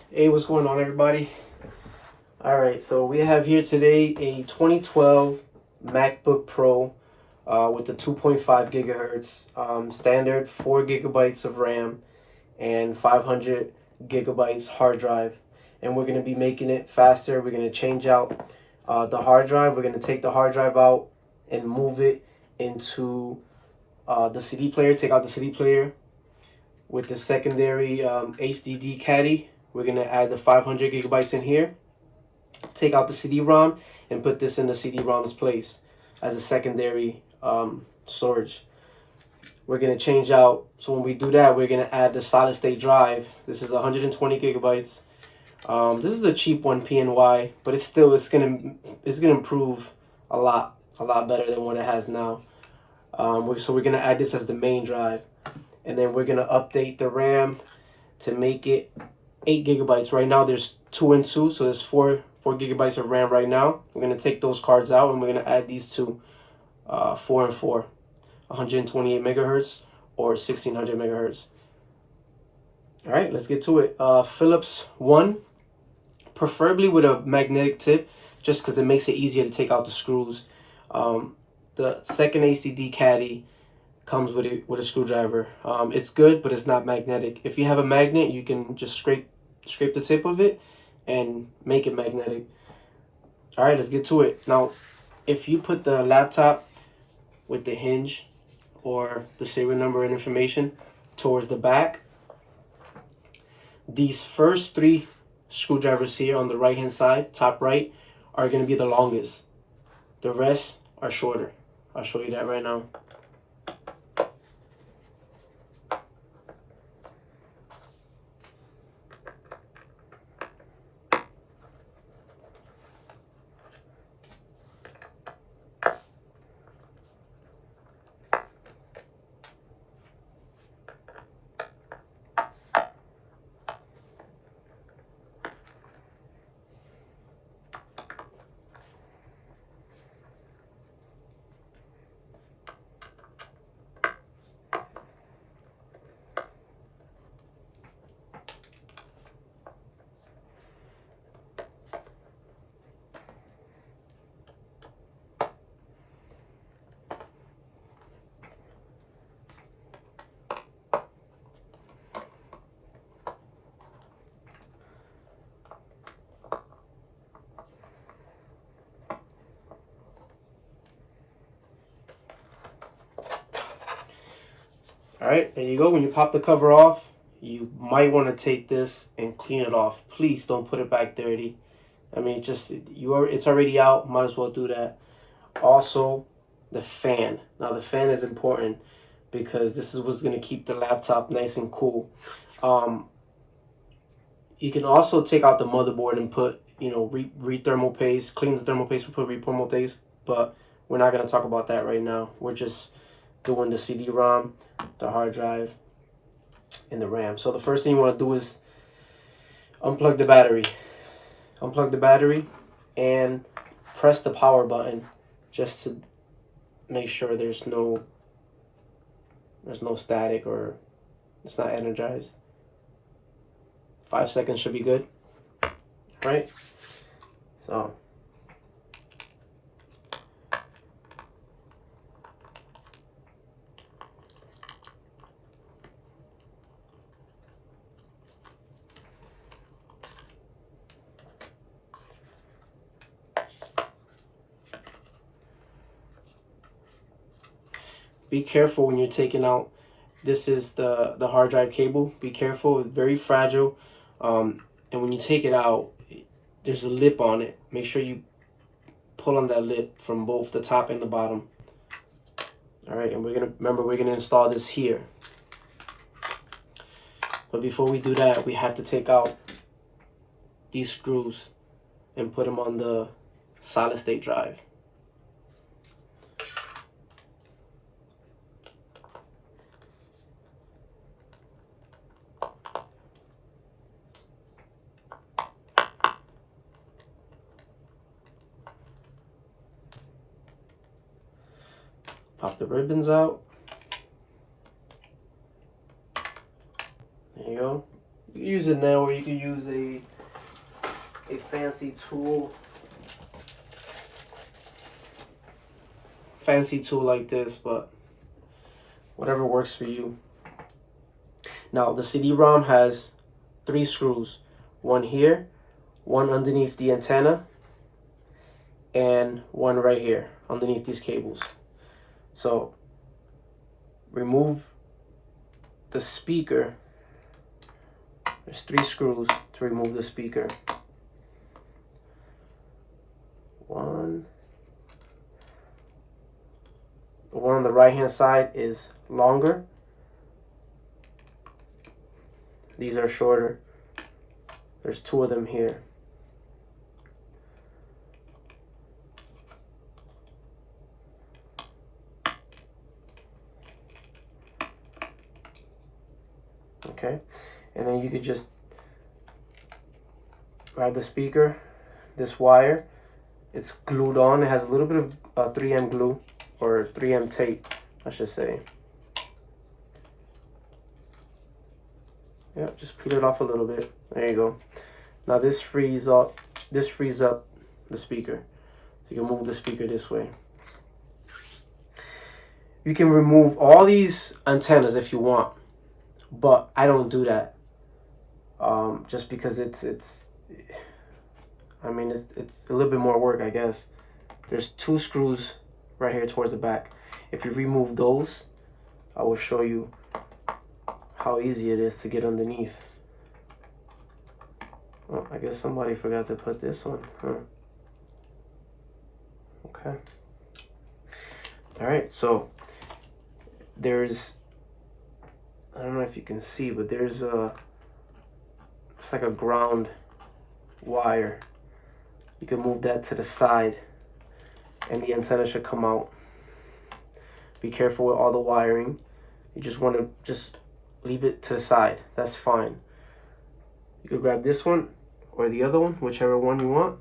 Hey, what's going on, everybody? All right, so we have here today a 2012 MacBook Pro with the 2.5 gigahertz standard, 4 gigabytes of RAM, and 500 gigabytes hard drive. And we're going to be making it faster. We're going to change out the hard drive. We're going to take the hard drive out and move it into the CD player, take out the CD player with the secondary HDD caddy. We're going to add the 500 gigabytes in here, take out the CD-ROM, and put this in the CD-ROM's place as a secondary storage. We're going to change out, so when we do that, we're going to add the solid state drive. This is 120 gigabytes. This is a cheap one, PNY, but it's gonna improve a lot better than what it has now. So we're gonna add this as the main drive, and then we're gonna update the RAM to make it 8 gigabytes. Right now there's 2 and 2, so there's 4 gigabytes of RAM right now. We're gonna take those cards out and we're gonna add these two, 4 and 4, 128 megahertz or 1600 megahertz. All right, let's get to it. Phillips 1, preferably with a magnetic tip, just because it makes it easier to take out the screws. The second HDD caddy comes with a screwdriver. It's good, but it's not magnetic. If you have a magnet, you can just scrape the tip of it and make it magnetic. All right, let's get to it. Now, if you put the laptop with the hinge or the serial number and information towards the back, these first 3 screwdrivers here on the right hand side, top right, are going to be the longest. The rest are shorter. I'll show you that right now. All right, there you go. When you pop the cover off, you might want to take this and clean it off. Please don't put it back dirty. I mean, it's already out. Might as well do that. Also, the fan. Now, the fan is important because this is what's going to keep the laptop nice and cool. You can also take out the motherboard and put, re-thermal paste, clean the thermal paste, put re-thermal paste, but we're not going to talk about that right now. We're just doing the CD-ROM, the hard drive, and the RAM. So the first thing you want to do is unplug the battery. Unplug the battery and press the power button just to make sure there's no static or it's not energized. 5 seconds should be good. Right? So be careful when you're taking out. This is the hard drive cable. Be careful, it's very fragile. And when you take it out, there's a lip on it. Make sure you pull on that lip from both the top and the bottom. All right, and we're gonna install this here. But before we do that, we have to take out these screws and put them on the solid state drive. Pop the ribbons out. There you go. You use it now, or you can use a fancy tool. Fancy tool like this, but whatever works for you. Now the CD-ROM has 3 screws. One here, one underneath the antenna, and one right here underneath these cables. So remove the speaker. There's 3 screws to remove the speaker. One. The one on the right hand side is longer. These are shorter. There's 2 of them here. Okay, and then you could just grab the speaker, this wire, it's glued on. It has a little bit of 3M glue, or 3M tape, I should say. Yep, just peel it off a little bit. There you go. Now this frees up the speaker. So you can move the speaker this way. You can remove all these antennas if you want, but I don't do that. Just because it's a little bit more work, I guess. There's 2 screws right here towards the back. If you remove those, I will show you how easy it is to get underneath. Oh, I guess somebody forgot to put this on, huh? Okay. All right, so there's, I don't know if you can see, but there's it's like a ground wire. You can move that to the side and the antenna should come out. Be careful with all the wiring. You just want to just leave it to the side. That's fine. You could grab this one or the other one, whichever one you want.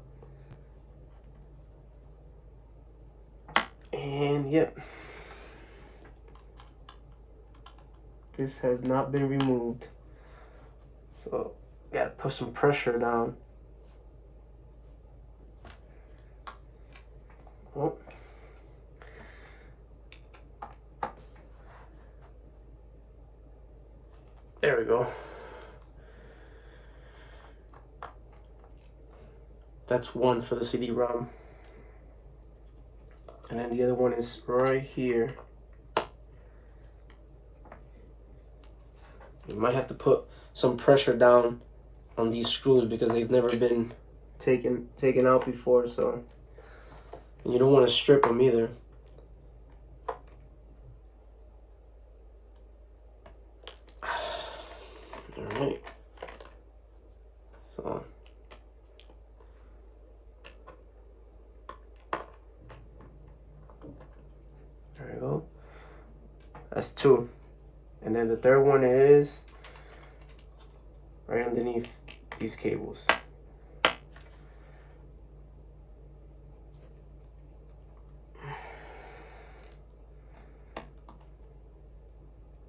And yep. This has not been removed. So, gotta put some pressure down. Oh. There we go. That's one for the CD-ROM. And then the other one is right here. You might have to put some pressure down on these screws because they've never been taken out before, so. And you don't want to strip them either. Alright. So. There we go. That's 2. And then the third one is right underneath these cables.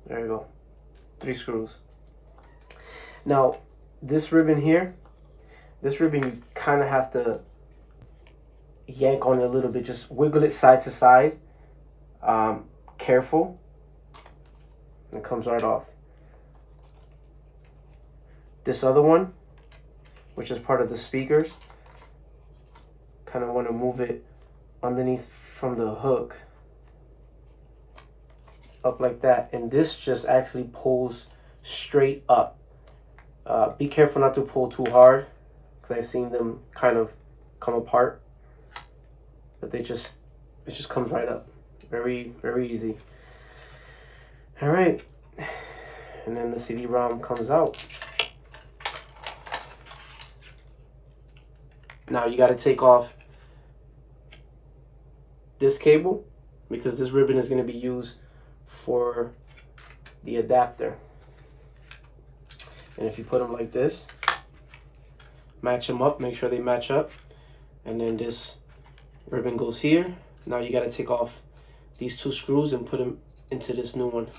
There you go. 3 screws. Now, this ribbon here, you kind of have to yank on it a little bit. Just wiggle it side to side. Careful. It comes right off. This other one, which is part of the speakers, kind of want to move it underneath from the hook. Up like that. And this just actually pulls straight up. Be careful not to pull too hard, because I've seen them kind of come apart. But it just comes right up. Very, very easy. All right. And then the CD-ROM comes out. Now you got to take off this cable because this ribbon is going to be used for the adapter. And if you put them like this, match them up, make sure they match up. And then this ribbon goes here. Now you got to take off these 2 screws and put them into this new one.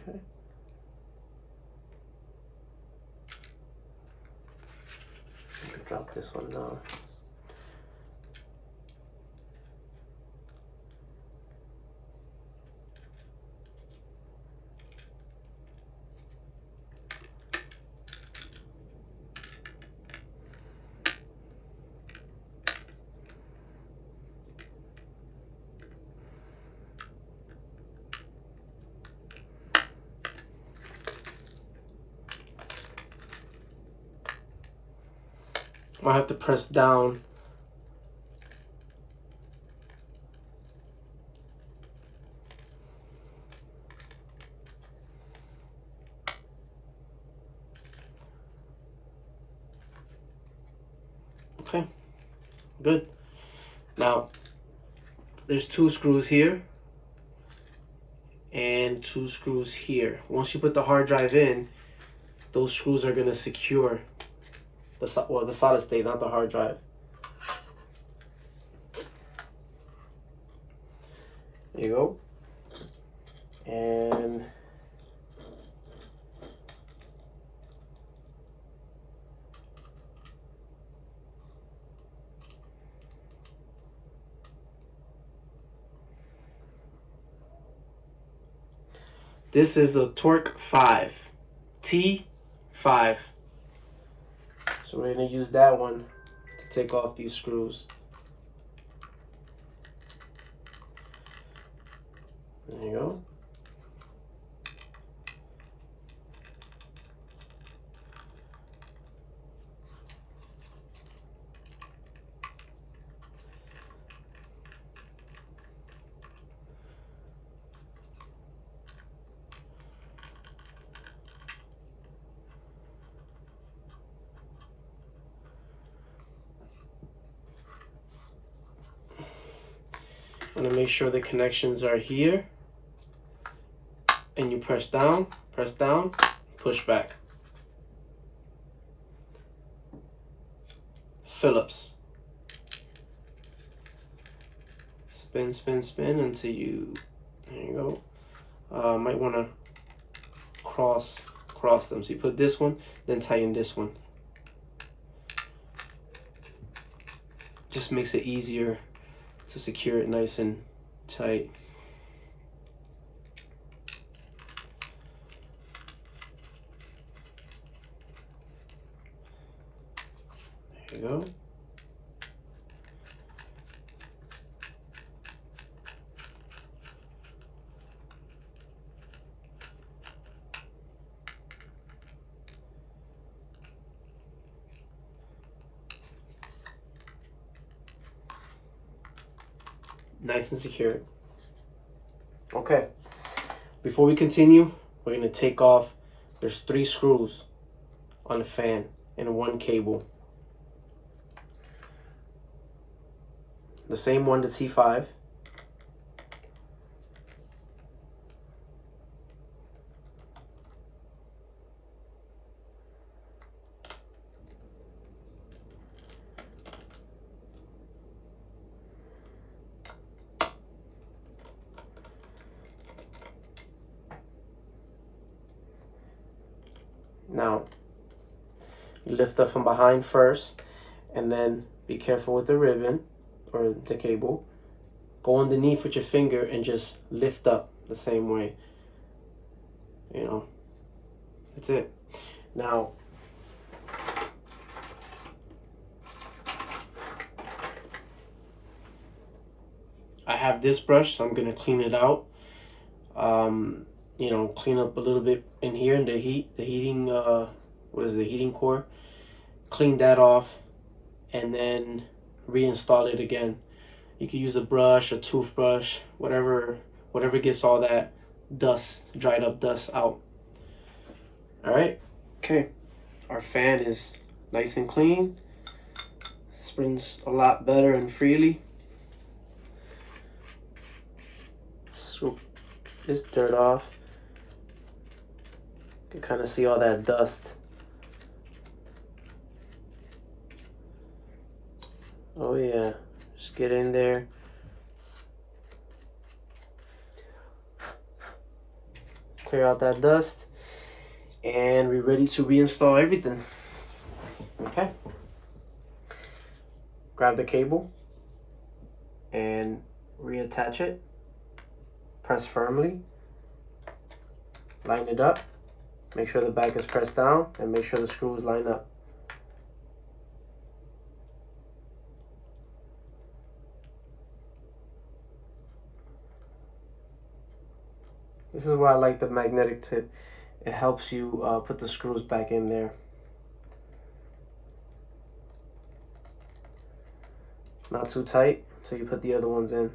Okay. I can drop this one now. I have to press down. Okay, good. Now, there's 2 screws here and 2 screws here. Once you put the hard drive in, those screws are gonna secure the solid state, not the hard drive. There you go. And this is a Torque 5, T5. So we're gonna use that one to take off these screws. There you go. I'm gonna make sure the connections are here. And you press down, push back. Phillips. Spin, spin, spin until you, there you go. Might wanna cross them. So you put this one, then tighten this one. Just makes it easier to secure it nice and tight. There you go. Nice and secure. Okay, before we continue, we're gonna take off, there's 3 screws on the fan and 1 cable. The same one, the T5. Now, you lift up from behind first, and then be careful with the ribbon or the cable. Go underneath with your finger and just lift up the same way. You know, that's it. Now, I have this brush, so I'm gonna clean it out. You know, clean up a little bit in here in the heating, what is it, the heating core. Clean that off and then reinstall it again. You can use a brush, a toothbrush, whatever gets all that dust, dried up dust out. All right, okay. Our fan is nice and clean. Spins a lot better and freely. Scoop this dirt off. You can kind of see all that dust. Oh yeah, just get in there. clear out that dust, and we're ready to reinstall everything. Okay. Grab the cable and reattach it. Press firmly. Line it up. Make sure the back is pressed down and make sure the screws line up. This is why I like the magnetic tip. It helps you put the screws back in there. Not too tight, so you put the other ones in.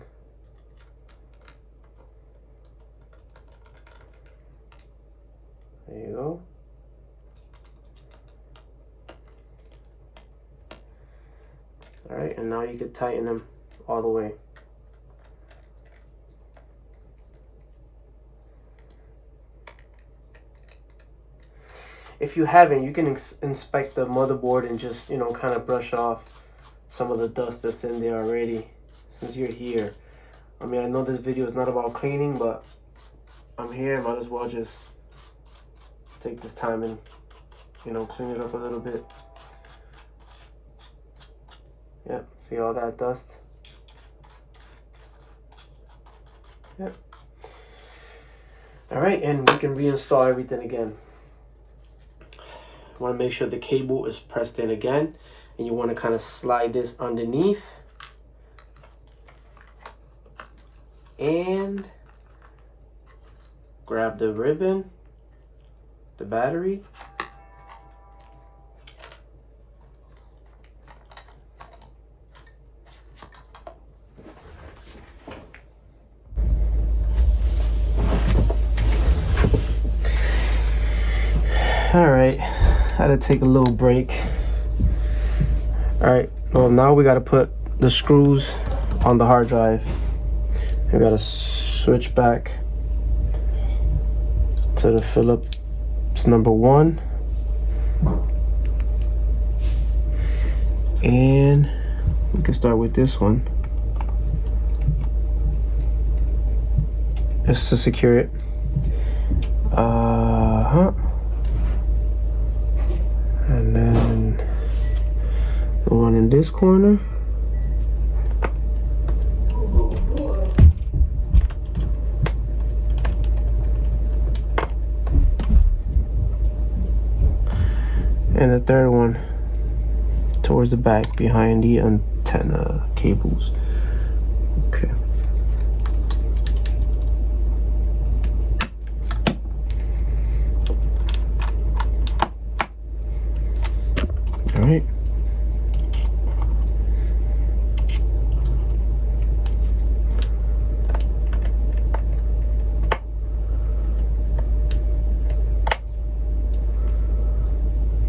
There you go. All right, and now you can tighten them all the way. If you haven't, you can inspect the motherboard and just, you know, kind of brush off some of the dust that's in there already since you're here. I mean, I know this video is not about cleaning, but I'm here. Might as well just take this time and, you know, clean it up a little bit. Yep, see all that dust? Yep. All right, and we can reinstall everything again. You want to make sure the cable is pressed in again, and you want to kind of slide this underneath and grab the ribbon, the battery, all right. Had to take a little break. All right, well, now we got to put the screws on the hard drive. We got to switch back to the Phillips number 1, and we can start with this one just to secure it. And then the one in this corner. And the third one towards the back behind the antenna cables. Okay. All right.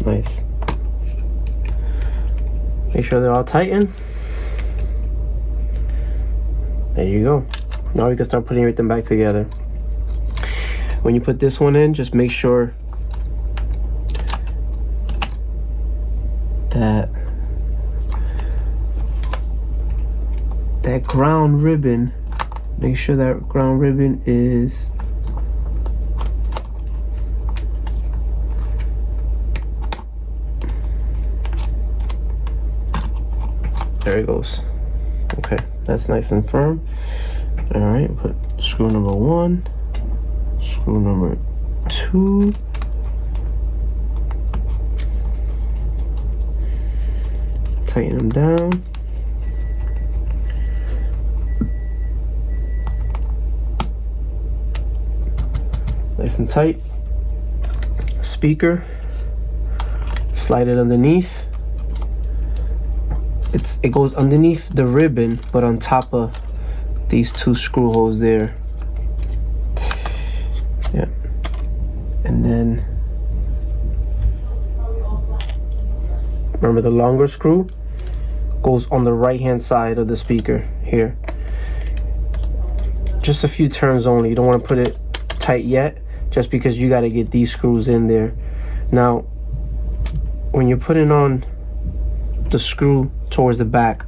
Nice. Make sure they're all tightened. There you go. Now we can start putting everything back together. When you put this one in, just make sure that ground ribbon, make sure that ground ribbon is there. It goes. Okay, that's nice and firm. All right, put screw number 1, screw number 2, tighten them down. Nice and tight. Speaker, slide it underneath. It goes underneath the ribbon, but on top of these 2 screw holes there. Yeah. And then remember, the longer screw goes on the right hand side of the speaker here. Just a few turns only. You don't want to put it tight yet, just because you got to get these screws in there. Now when you're putting on the screw towards the back,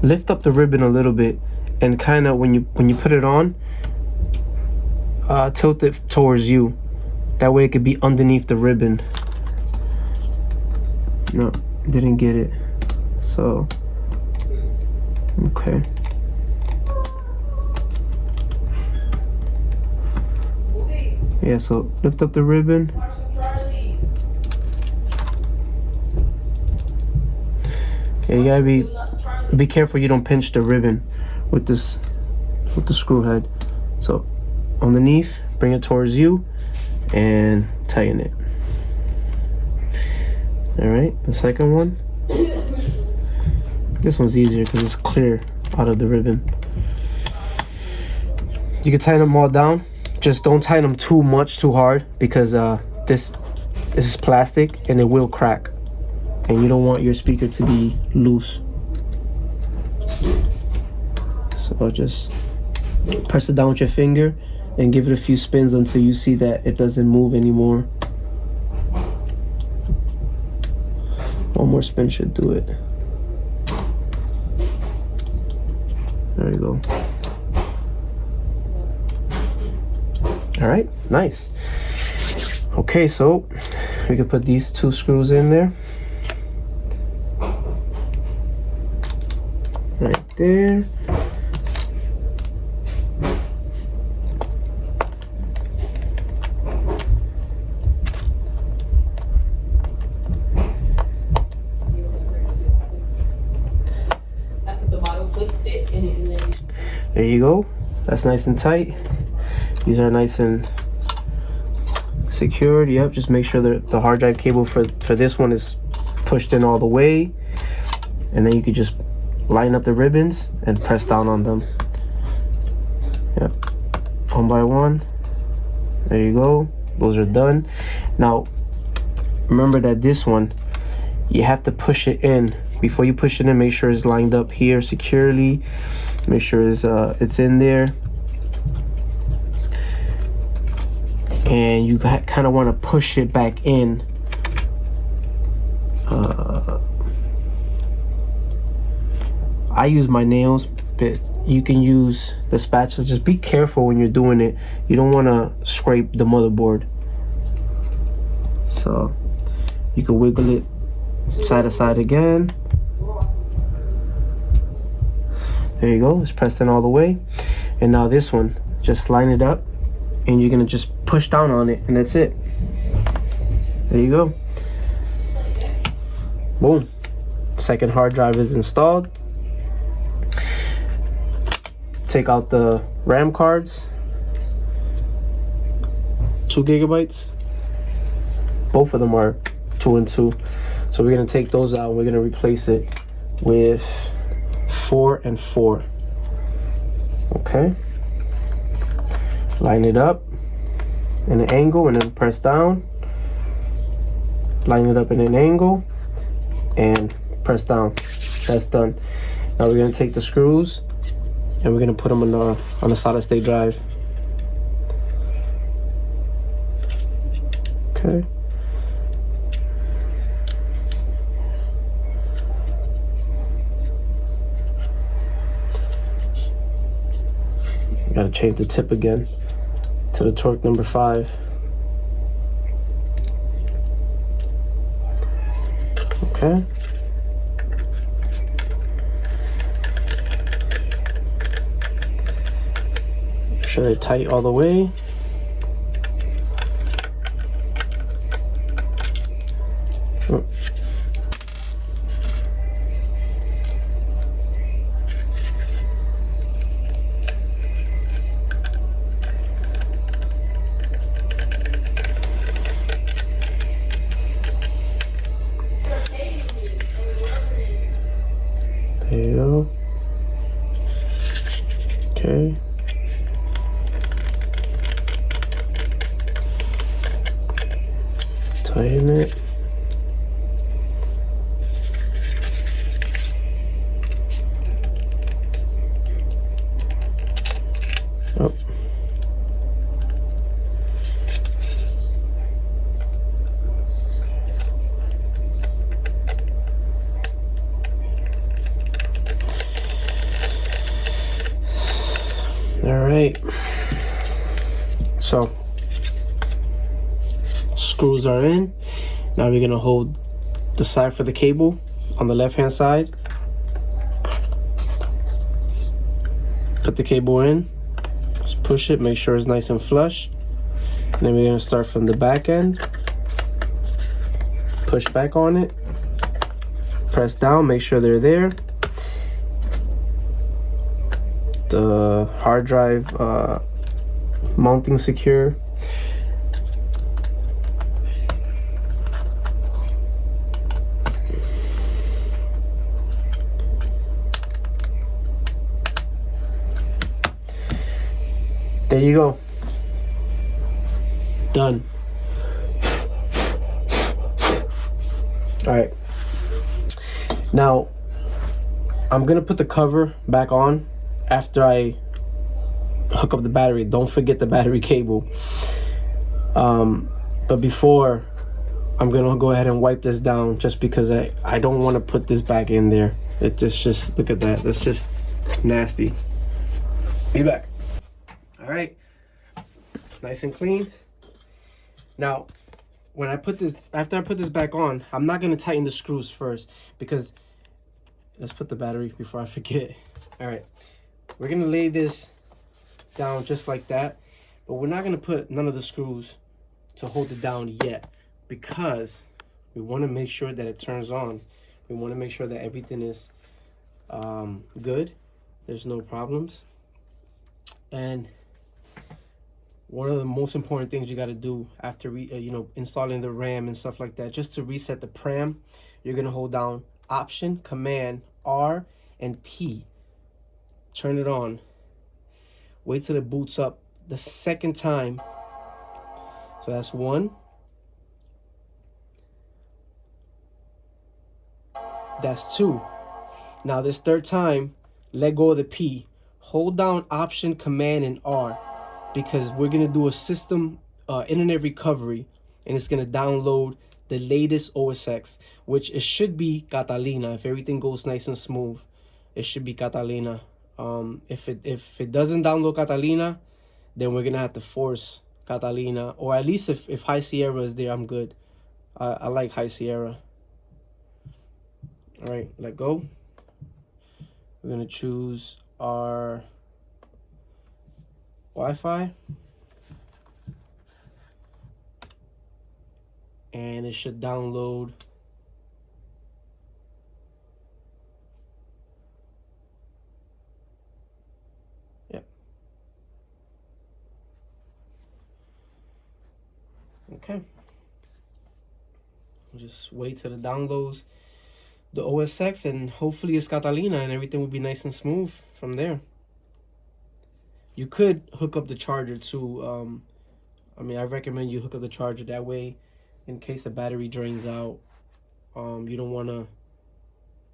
lift up the ribbon a little bit, and kind of when you put it on, tilt it towards you. That way it could be underneath the ribbon. No, didn't get it. So, okay. Yeah, so lift up the ribbon. Yeah, you gotta be careful you don't pinch the ribbon with the screw head. So underneath, bring it towards you and tighten it. All right, the second one. This one's easier because it's clear out of the ribbon. You can tighten them all down. Just don't tighten them too much, too hard, because this is plastic and it will crack. And you don't want your speaker to be loose. So just press it down with your finger and give it a few spins until you see that it doesn't move anymore. One more spin should do it. There you go. All right, nice. Okay, so we can put these two screws in there. Right there. There you go. That's nice and tight. These are nice and secured. Yep, just make sure the hard drive cable for this one is pushed in all the way. And then you could just line up the ribbons and press down on them. Yep, one by one. There you go. Those are done. Now, remember that this one, you have to push it in. Before you push it in, make sure it's lined up here securely. Make sure it's in there. And you kind of want to push it back in. I use my nails, but you can use the spatula. Just be careful when you're doing it. You don't want to scrape the motherboard. So you can wiggle it side to side again. There you go. It's pressed in all the way. And now this one, just line it up and you're gonna just push down on it and that's it. There you go. Boom. Second hard drive is installed. Take out the RAM cards. 2 gigabytes. Both of them are 2 and 2. So we're gonna take those out and we're gonna replace it with 4 and 4. Okay. Line it up in an angle and then press down. Line it up in an angle and press down. That's done. Now we're gonna take the screws and we're gonna put them on a solid state drive. Okay. Gotta change the tip again to the torque number 5. Okay. Make sure they're tight all the way. Oh. There you go. Okay. Tighten it. Oh. All right. So screws are in. Now we're gonna hold the side for the cable on the left hand side. Put the cable in, just push it, make sure it's nice and flush. And then we're gonna start from the back end. Push back on it, press down, make sure they're there. The hard drive mounting secure. There you go. Done. All right. Now, I'm gonna put the cover back on after I hook up the battery. Don't forget the battery cable. But before, I'm gonna go ahead and wipe this down just because I don't want to put this back in there. It just look at that. That's just nasty. Be back. All right, nice and clean. Now, when I put this, after I put this back on, I'm not gonna tighten the screws first because let's put the battery before I forget. All right, we're gonna lay this down just like that, but we're not gonna put none of the screws to hold it down yet because we want to make sure that it turns on. We want to make sure that everything is good. There's no problems. And one of the most important things you got to do after installing the RAM and stuff like that, just to reset the pram, you're gonna hold down Option, Command, R, and P. Turn it on. Wait till it boots up the second time. So that's 1. That's 2. Now this third time, let go of the P. Hold down Option, Command, and R, because we're gonna do a system internet recovery, and it's gonna download the latest OS X, which it should be Catalina. If everything goes nice and smooth, it should be Catalina. If it doesn't download Catalina, then we're gonna have to force Catalina, or at least if High Sierra is there, I'm good. I like High Sierra. All right, let go. We're gonna choose our Wi-Fi, and it should download yep. Okay, we'll just wait till it downloads the OS X, and hopefully it's Catalina and everything will be nice and smooth from there. You could hook up the charger too. I mean, I recommend you hook up the charger, that way in case the battery drains out, you don't want to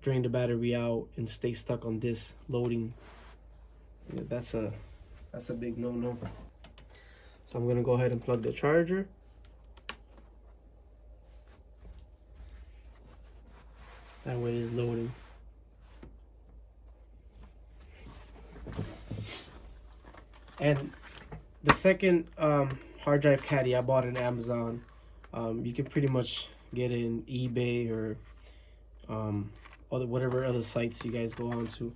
drain the battery out and stay stuck on this loading. Yeah, that's a big no-no. So I'm gonna go ahead and plug the charger. That way it's loading. And the second hard drive caddy I bought on Amazon. You can pretty much get it in eBay or whatever other sites you guys go on to.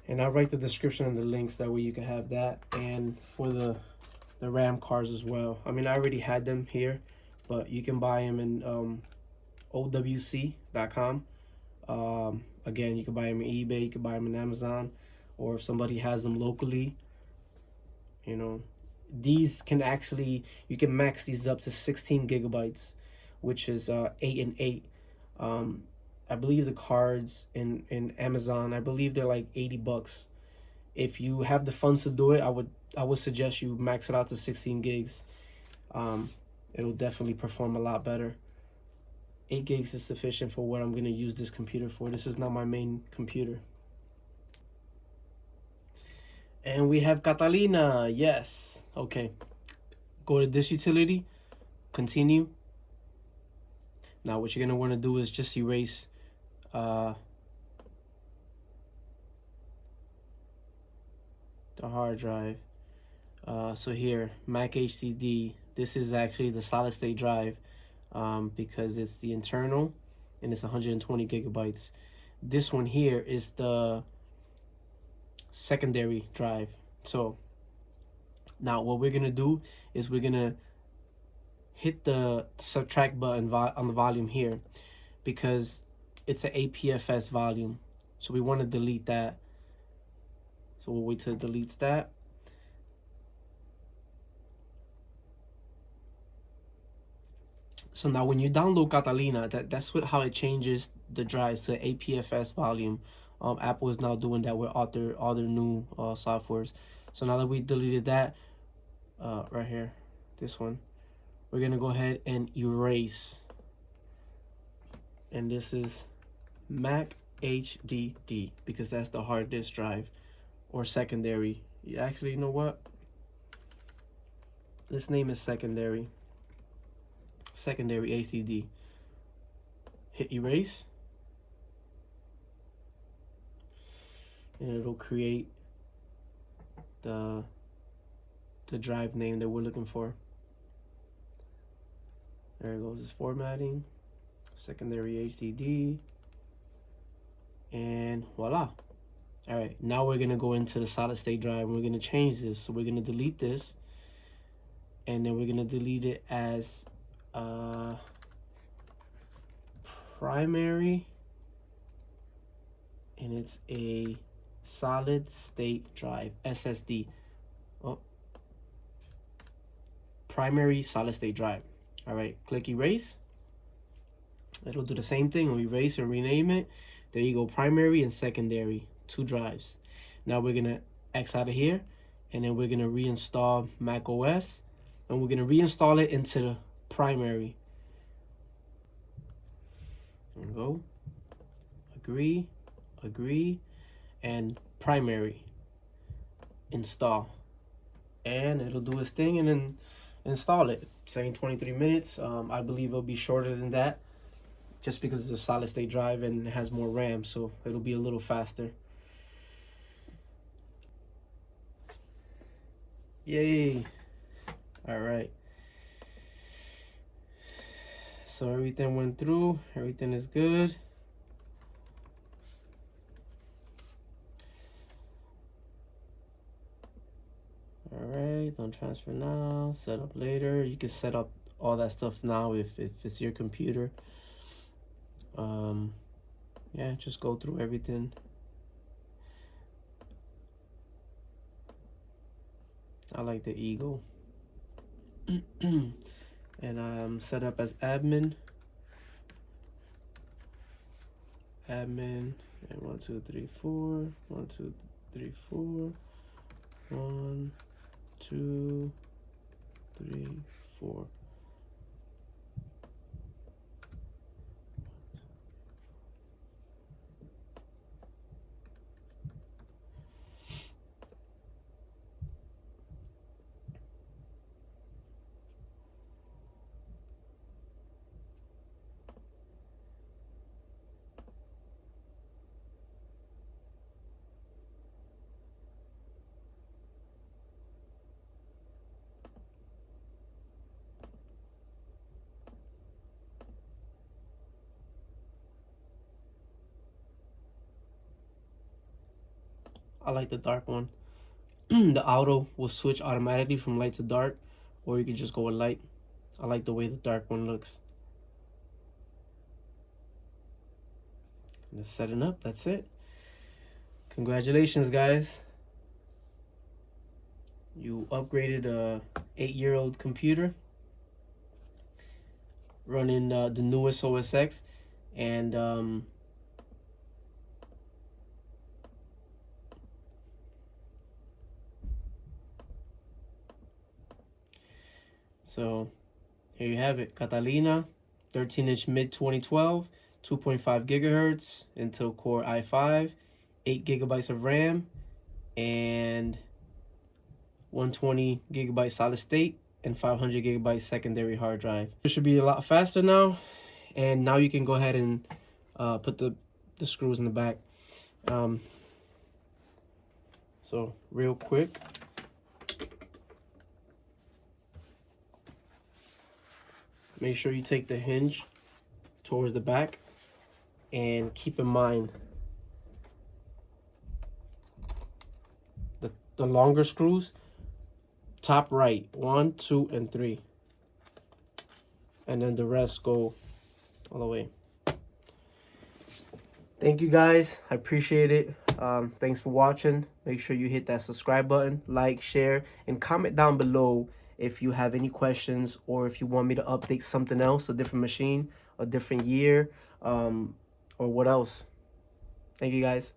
And I'll write the description and the links, that way you can have that. And for the RAM cards as well. I mean, I already had them here, but you can buy them in owc.com. Again, you can buy them in eBay, you can buy them in Amazon, or if somebody has them locally, you know. These can actually, you can max these up to 16 gigabytes, which is 8 and 8. I believe the cards in Amazon, I believe they're like $80. If you have the funds to do it, I would suggest you max it out to 16 gigs. It'll definitely perform a lot better. 8 gigs is sufficient for what I'm going to use this computer for. This is not my main computer. And we have Catalina, yes. Okay, go to this utility, continue. Now what you're gonna want to do is just erase the hard drive. So here, Mac HDD, this is actually the solid state drive, because it's the internal and it's 120 gigabytes. This one here is the secondary drive. So now what we're gonna do is we're gonna hit the subtract button on the volume here, because it's an APFS volume. So we want to delete that. So we'll wait till it deletes that. So now when you download Catalina, that's how it changes the drives to APFS volume. Apple is now doing that with all their new softwares. So now that we deleted that, right here, this one, we're gonna go ahead and erase. And this is Mac HDD, because that's the hard disk drive or secondary. Actually, you know what? This name is secondary HDD. Hit erase, and it'll create the drive name that we're looking for. There it goes. It's formatting, secondary HDD, and voila. All right, now we're gonna go into the solid state drive and we're gonna change this. So we're gonna delete this, and then we're gonna delete it as primary, and it's a solid state drive, SSD. Oh, primary solid state drive. All right, click erase. It'll do the same thing. We'll erase and rename it. There you go, primary and secondary, 2 drives. Now we're gonna X out of here, and then we're gonna reinstall Mac OS, and we're gonna reinstall it into the primary. There we go. Agree, and primary. Install, and it'll do its thing, and then install it. Saying 23 minutes. I believe it'll be shorter than that, just because it's a solid state drive and it has more RAM, so it'll be a little faster. Yay. All right, so everything went through, everything is good. All right, don't transfer now, set up later. You can set up all that stuff now if it's your computer. Yeah, just go through everything. I like the Eagle. And I'm set up as admin, and 1 2 3 4, 1 2 3 4, 1 2 3 4. I like the dark one. The auto will switch automatically from light to dark, or you can just go with light. I like the way the dark one looks. Just setting up, that's it. Congratulations, guys. You upgraded a 8-year-old computer running the newest OS X, and so here you have it. Catalina, 13-inch mid 2012, 2.5 gigahertz, Intel Core i5, 8 gigabytes of RAM, and 120 gigabyte solid state, and 500 gigabyte secondary hard drive. It should be a lot faster now, and now you can go ahead and put the screws in the back. So real quick, make sure you take the hinge towards the back, and keep in mind the longer screws, top right, 1, 2, and 3, and then the rest go all the way. Thank you guys, I appreciate it. Thanks for watching. Make sure you hit that subscribe button, like, share, and comment down below if you have any questions, or if you want me to update something else, a different machine, a different year, or what else. Thank you guys.